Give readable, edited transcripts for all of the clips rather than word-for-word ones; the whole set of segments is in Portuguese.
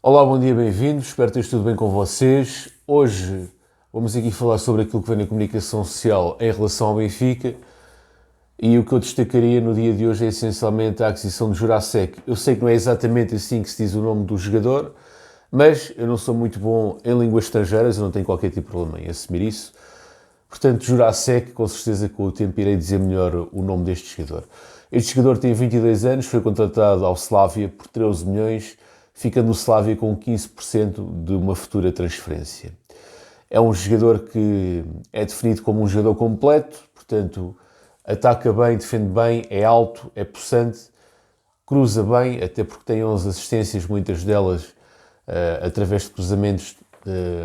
Olá, bom dia, bem-vindos. Espero que esteja tudo bem com vocês. Hoje vamos aqui falar sobre aquilo que vem na comunicação social em relação ao Benfica e o que eu destacaria no dia de hoje é essencialmente a aquisição de Jurasek. Eu sei que não é exatamente assim que se diz o nome do jogador, mas eu não sou muito bom em línguas estrangeiras, eu não tenho qualquer tipo de problema em assumir isso. Portanto, Jurasek, com certeza com o tempo irei dizer melhor o nome deste jogador. Este jogador tem 22 anos, foi contratado ao Slavia por 13 milhões, ficando o Slavia com 15% de uma futura transferência. É um jogador que é definido como um jogador completo, portanto, ataca bem, defende bem, é alto, é possante, cruza bem, até porque tem 11 assistências, muitas delas através de cruzamentos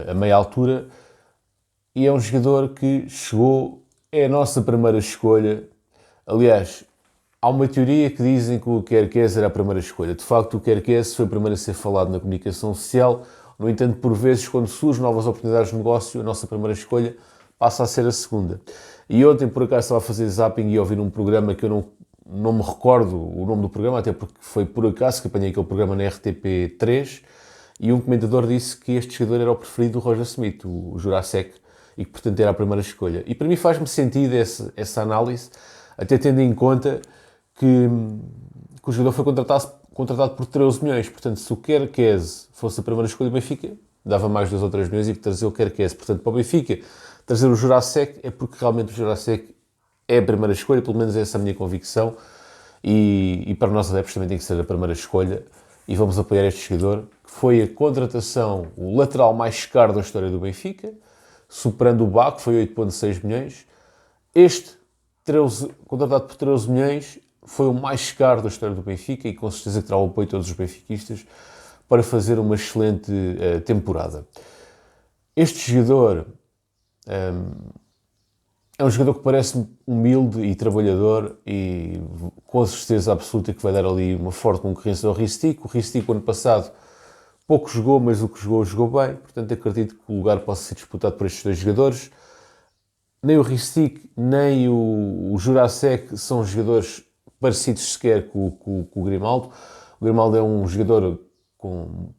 a meia altura, e é um jogador que chegou, é a nossa primeira escolha. Aliás, há uma teoria que dizem que o Kerkez era a primeira escolha. De facto, o Kerkez foi o primeiro a ser falado na comunicação social. No entanto, por vezes, quando surgem novas oportunidades de negócio, a nossa primeira escolha passa a ser a segunda. E ontem, por acaso, estava a fazer zapping e a ouvir um programa que eu não me recordo o nome do programa, até porque foi por acaso que apanhei aquele programa na RTP3, e um comentador disse que este jogador era o preferido do Roger Smith, o Jurasek, e que, portanto, era a primeira escolha. E para mim faz-me sentido essa análise, até tendo em conta que o jogador foi contratado por 13 milhões. Portanto, se o Kerkez fosse a primeira escolha do Benfica, dava mais 2 ou 3 milhões e trazer o Kerkez. Portanto, para o Benfica, trazer o Jurasek é porque realmente o Jurasek é a primeira escolha, pelo menos essa é a minha convicção, e para nós adeptos também tem que ser a primeira escolha, e vamos apoiar este jogador, que foi a contratação, o lateral mais caro da história do Benfica, superando o Bá, que foi 8,6 milhões. Este, contratado por 13 milhões, foi o mais caro da história do Benfica e com certeza que terá o apoio de todos os benfiquistas para fazer uma excelente temporada. Este jogador é um jogador que parece humilde e trabalhador e com certeza absoluta que vai dar ali uma forte concorrência ao Ristic. O Ristic, ano passado, pouco jogou, mas o que jogou, jogou bem. Portanto, acredito que o lugar possa ser disputado por estes dois jogadores. Nem o Ristic, nem o Jurasek são jogadores parecidos sequer com o Grimaldo. O Grimaldo é um jogador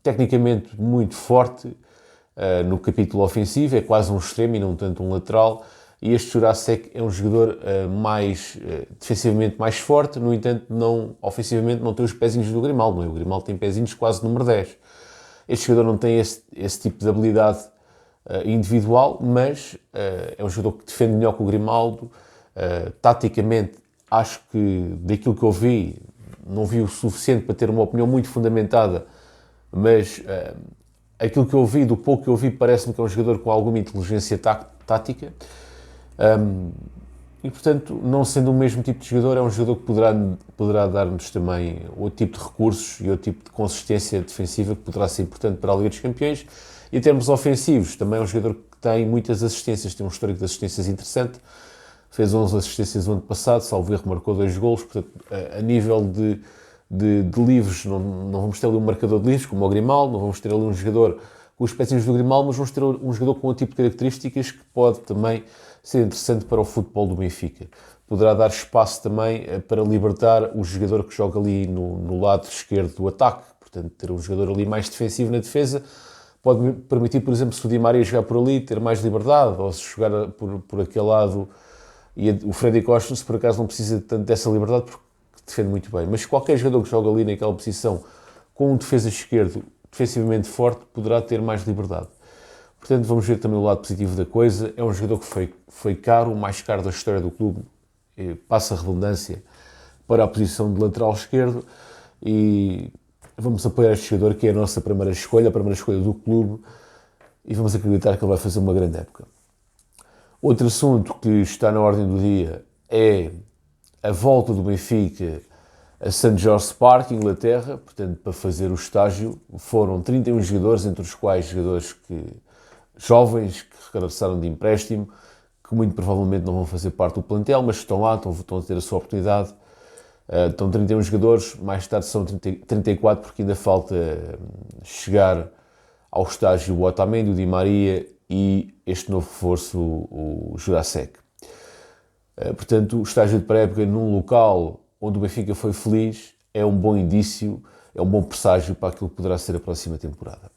tecnicamente muito forte no capítulo ofensivo, é quase um extremo e não tanto um lateral. E este Jurasek é um jogador defensivamente mais forte, no entanto, ofensivamente não tem os pezinhos do Grimaldo. Não é? O Grimaldo tem pezinhos quase número 10. Este jogador não tem esse tipo de habilidade individual, mas é um jogador que defende melhor que o Grimaldo. Taticamente, acho que daquilo que eu vi, não vi o suficiente para ter uma opinião muito fundamentada, mas aquilo que eu vi, do pouco que eu vi, parece-me que é um jogador com alguma inteligência tática. E, portanto, não sendo o mesmo tipo de jogador, é um jogador que poderá dar-nos também outro tipo de recursos e outro tipo de consistência defensiva que poderá ser importante para a Liga dos Campeões. E em termos ofensivos, também é um jogador que tem muitas assistências, tem um histórico de assistências interessante. Fez 11 assistências no ano passado, salvo erro, marcou 2 golos. Portanto, a nível de livros, não vamos ter ali um marcador de livros como o Grimaldo, não vamos ter ali um jogador com os pezinhos do Grimaldo, mas vamos ter um jogador com outro tipo de características que pode também ser interessante para o futebol do Benfica. Poderá dar espaço também para libertar o jogador que joga ali no lado esquerdo do ataque. Portanto, ter um jogador ali mais defensivo na defesa pode permitir, por exemplo, se o Di Maria jogar por ali, ter mais liberdade, ou se jogar por aquele lado. E o Freddy Costa, se por acaso, não precisa tanto dessa liberdade porque defende muito bem. Mas qualquer jogador que joga ali naquela posição com um defesa esquerdo defensivamente forte poderá ter mais liberdade. Portanto, vamos ver também o lado positivo da coisa. É um jogador que foi caro, o mais caro da história do clube, passa a redundância, para a posição de lateral esquerdo, e vamos apoiar este jogador que é a nossa primeira escolha do clube, e vamos acreditar que ele vai fazer uma grande época. Outro assunto que está na ordem do dia é a volta do Benfica a St. George's Park, Inglaterra. Portanto, para fazer o estágio, foram 31 jogadores, entre os quais jogadores jovens que regressaram de empréstimo, que muito provavelmente não vão fazer parte do plantel, mas estão lá, estão a ter a sua oportunidade. Estão 31 jogadores, mais tarde são 34, porque ainda falta chegar ao estágio o Otamendi, o Di Maria e este novo reforço, o Jurasek. Portanto, o estágio de pré-época num local onde o Benfica foi feliz é um bom indício é um bom presságio para aquilo que poderá ser a próxima temporada.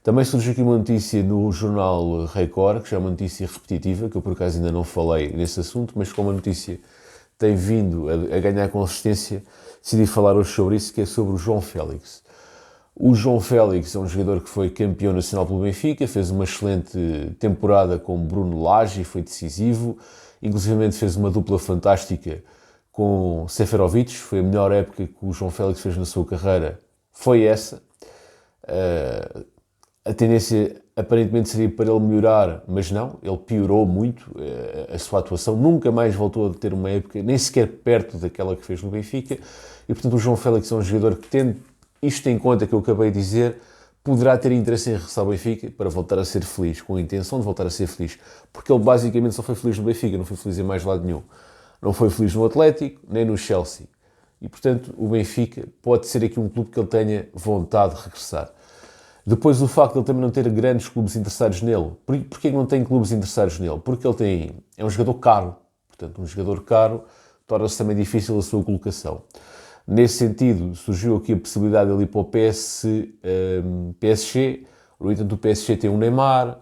Também surgiu aqui uma notícia no jornal Record, que já é uma notícia repetitiva, que eu por acaso ainda não falei nesse assunto, mas como a notícia tem vindo a ganhar consistência, decidi falar hoje sobre isso, que é sobre o João Félix. O João Félix é um jogador que foi campeão nacional pelo Benfica, fez uma excelente temporada com Bruno Lage e foi decisivo, inclusive fez uma dupla fantástica com Seferovic, foi a melhor época que o João Félix fez na sua carreira, foi essa. A tendência aparentemente seria para ele melhorar, mas não, ele piorou muito a sua atuação, nunca mais voltou a ter uma época nem sequer perto daquela que fez no Benfica, e portanto o João Félix é um jogador que, tendo isto em conta que eu acabei de dizer, poderá ter interesse em regressar ao Benfica para voltar a ser feliz, com a intenção de voltar a ser feliz, porque ele basicamente só foi feliz no Benfica, não foi feliz em mais lado nenhum, não foi feliz no Atlético, nem no Chelsea, e portanto o Benfica pode ser aqui um clube que ele tenha vontade de regressar. Depois o facto de ele também não ter grandes clubes interessados nele. Porquê não tem clubes interessados nele? Porque ele é um jogador caro. Portanto, um jogador caro torna-se também difícil a sua colocação. Nesse sentido, surgiu aqui a possibilidade de ele ir para o PSG. No entanto, o PSG tem um Neymar,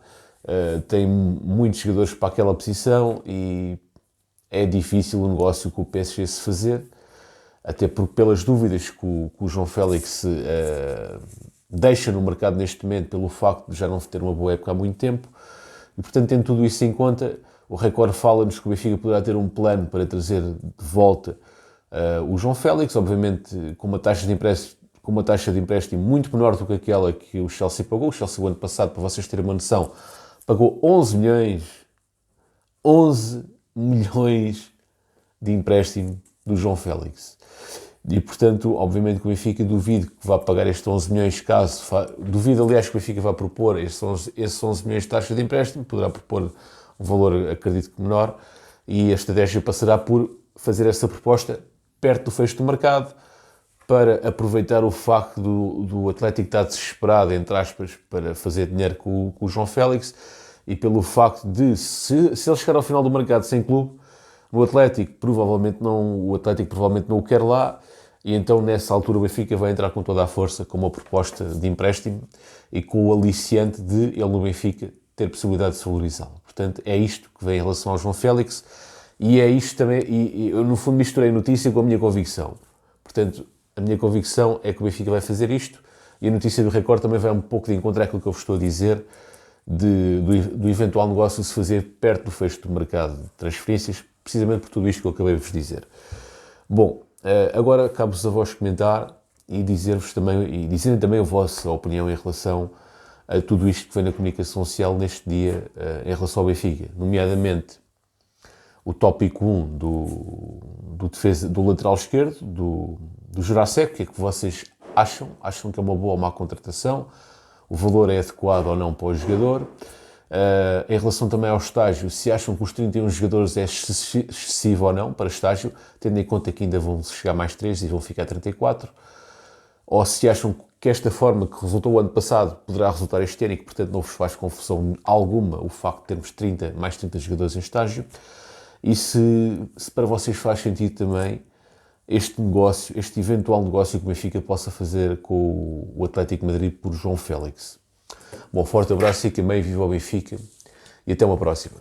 tem muitos jogadores para aquela posição e é difícil o negócio com o PSG se fazer, até porque pelas dúvidas que o João Félix deixa no mercado neste momento pelo facto de já não ter uma boa época há muito tempo, e portanto tendo tudo isso em conta, o Record fala-nos que o Benfica poderá ter um plano para trazer de volta o João Félix, obviamente com uma taxa de empréstimo muito menor do que aquela que o Chelsea pagou. O Chelsea o ano passado, para vocês terem uma noção, pagou 11 milhões de empréstimo do João Félix. E, portanto, obviamente que o Benfica duvido que vá pagar estes 11 milhões, duvido, aliás, que o Benfica vá propor esses 11 milhões de taxa de empréstimo, poderá propor um valor, acredito que menor, e a estratégia passará por fazer essa proposta perto do fecho do mercado, para aproveitar o facto do Atlético estar desesperado, entre aspas, para fazer dinheiro com o João Félix, e pelo facto de, se ele chegar ao final do mercado sem clube, o Atlético provavelmente não o quer lá, e então nessa altura o Benfica vai entrar com toda a força com uma proposta de empréstimo e com o aliciante de ele no Benfica ter possibilidade de se valorizá-lo. Portanto, é isto que vem em relação ao João Félix, e é isto também, e eu no fundo misturei a notícia com a minha convicção. Portanto, a minha convicção é que o Benfica vai fazer isto, e a notícia do Record também vai um pouco de encontro àquilo que eu vos estou a dizer, do eventual negócio se fazer perto do fecho do mercado de transferências, precisamente por tudo isto que eu acabei de vos dizer. Bom, agora cabe-vos a vós comentar e dizerem também a vossa opinião em relação a tudo isto que vem na comunicação social neste dia em relação ao Benfica, nomeadamente o tópico 1 do lateral esquerdo, do Jurasek. O que é que vocês acham? Acham que é uma boa ou má contratação? O valor é adequado ou não para o jogador? Em relação também ao estágio, se acham que os 31 jogadores é excessivo ou não para estágio, tendo em conta que ainda vão chegar mais 3 e vão ficar 34, ou se acham que esta forma que resultou o ano passado poderá resultar este ano e que, portanto, não vos faz confusão alguma o facto de termos mais 30 jogadores em estágio, e se para vocês faz sentido também este eventual negócio que o Benfica possa fazer com o Atlético de Madrid por João Félix. Bom, forte abraço, fiquem bem, viva o Benfica e até uma próxima.